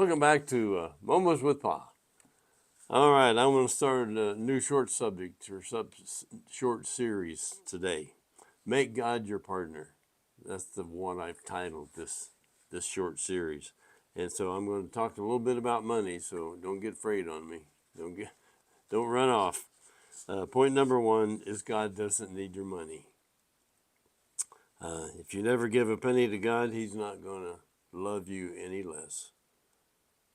Welcome back to Moments with Pa. All right, I'm going to start a new short subject or short series today. Make God your partner. That's the one I've titled this short series. And so I'm going to talk a little bit about money. So don't get afraid on me. Don't run off. Point number one is God doesn't need your money. If you never give a penny to God, He's not going to love you any less.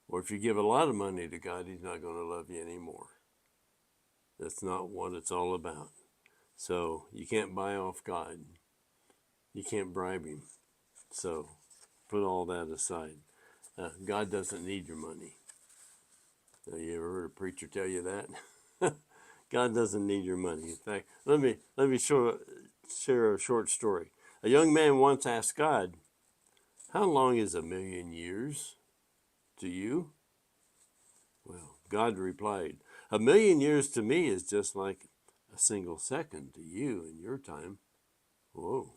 Or if you give a lot of money to God, He's not going to love you anymore. That's not what it's all about. So you can't buy off God. You can't bribe Him. So put all that aside. God doesn't need your money. You ever heard a preacher tell you that? God doesn't need your money. In fact, let me share a short story. A young man once asked God, "How long is 1,000,000 years to you?" Well, God replied, 1,000,000 years to me is just like a single second to you in your time. Whoa.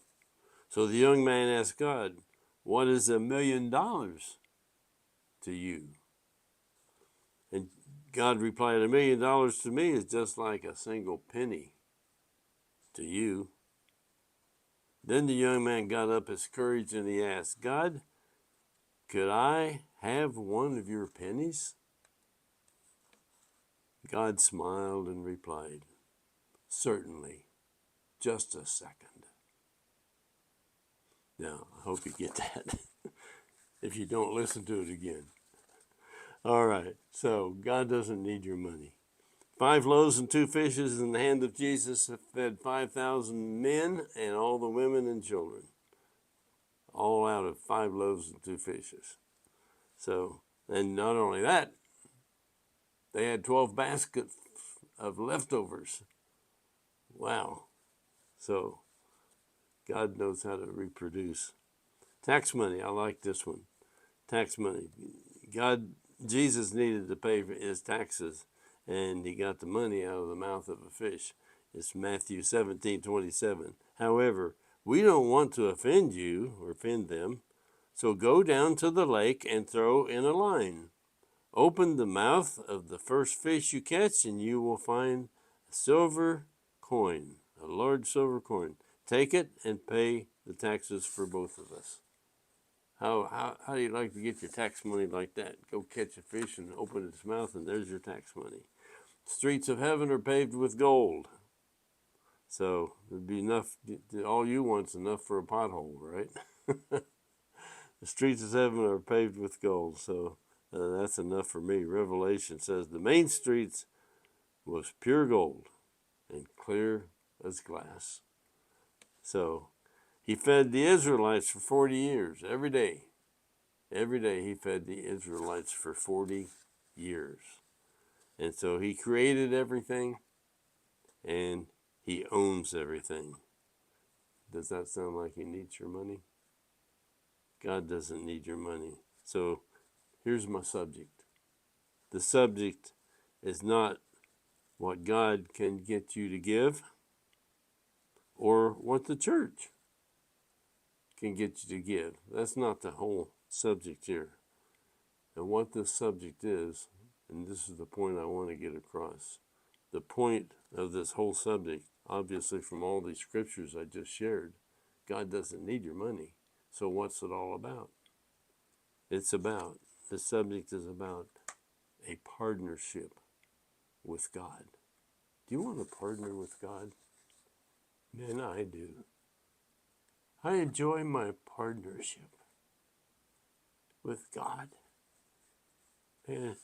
So the young man asked God, "What is $1,000,000 to you?" And God replied, $1,000,000 to me is just like a single penny to you. Then the young man got up his courage and he asked, "God, could I have one of your pennies?" God smiled and replied, "Certainly, just a second." Now, I hope you get that. If you don't, listen to it again. All right, so God doesn't need your money. 5 loaves and 2 fishes in the hand of Jesus have fed 5,000 men and all the women and children, all out of 5 loaves and 2 fishes. So, and not only that, they had 12 baskets of leftovers. Wow. So, God knows how to reproduce. Tax money, I like this one. Tax money. Jesus needed to pay for his taxes, and he got the money out of the mouth of a fish. It's Matthew 17:27. However, we don't want to offend you or offend them, so go down to the lake and throw in a line. Open the mouth of the first fish you catch, and you will find a silver coin, a large silver coin. Take it and pay the taxes for both of us. How do you like to get your tax money like that? Go catch a fish and open its mouth, and there's your tax money. Streets of heaven are paved with gold. So it'd be enough. All you want's enough for a pothole, right? The streets of heaven are paved with gold. So that's enough for me. Revelation says the main streets was pure gold and clear as glass. So he fed the Israelites for 40 years, every day. Every day he fed the Israelites for 40 years. And so he created everything and he owns everything. Does that sound like he needs your money? God doesn't need your money. So here's my subject. The subject is not what God can get you to give or what the church can get you to give. That's not the whole subject here. And what this subject is, and this is the point I want to get across. The point of this whole subject, obviously from all these scriptures I just shared, God doesn't need your money. So what's it all about? The subject is about a partnership with God. Do you want to partner with God? Man, I do. I enjoy my partnership with God. Man,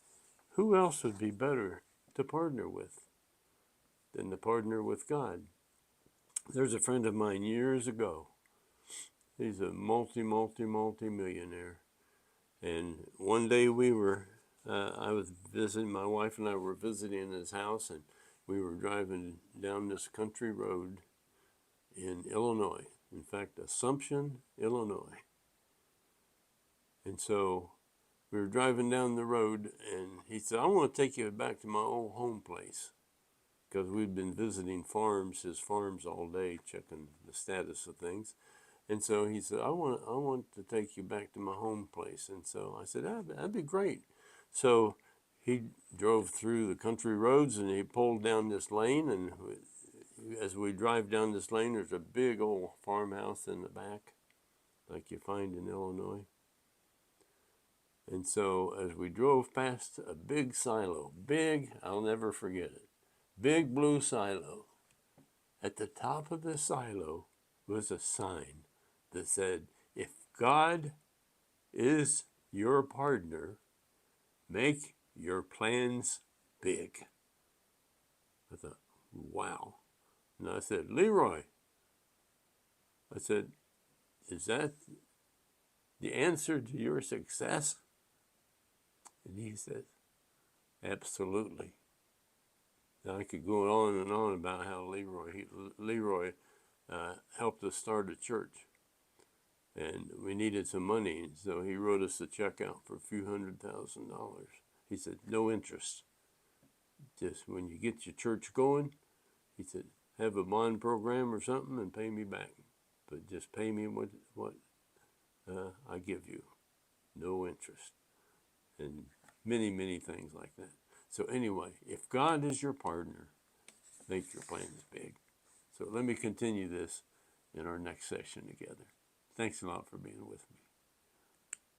who else would be better to partner with than to partner with God? There's a friend of mine years ago. He's a multi millionaire. And one day I was visiting, my wife and I were visiting his house, and we were driving down this country road in Illinois. In fact, Assumption, Illinois. And so we were driving down the road, and he said, "I want to take you back to my old home place." Because we'd been visiting his farms all day, checking the status of things. And so he said, I want to take you back to my home place. And so I said, that'd be great. So he drove through the country roads and he pulled down this lane. And as we drive down this lane, there's a big old farmhouse in the back, like you find in Illinois. And so as we drove past a big silo, I'll never forget it, big blue silo. At the top of the silo was a sign that said, if God is your partner, make your plans big. I thought, wow. And I said, Leroy, I said, is that the answer to your success? And he said, absolutely. Now I could go on and on about how Leroy helped us start a church. And we needed some money, and so he wrote us a check out for a few $100,000. He said, no interest. Just when you get your church going, he said, have a bond program or something and pay me back. But just pay me what I give you. No interest. And many, many things like that. So anyway, if God is your partner, make your plans big. So let me continue this in our next session together. Thanks a lot for being with me.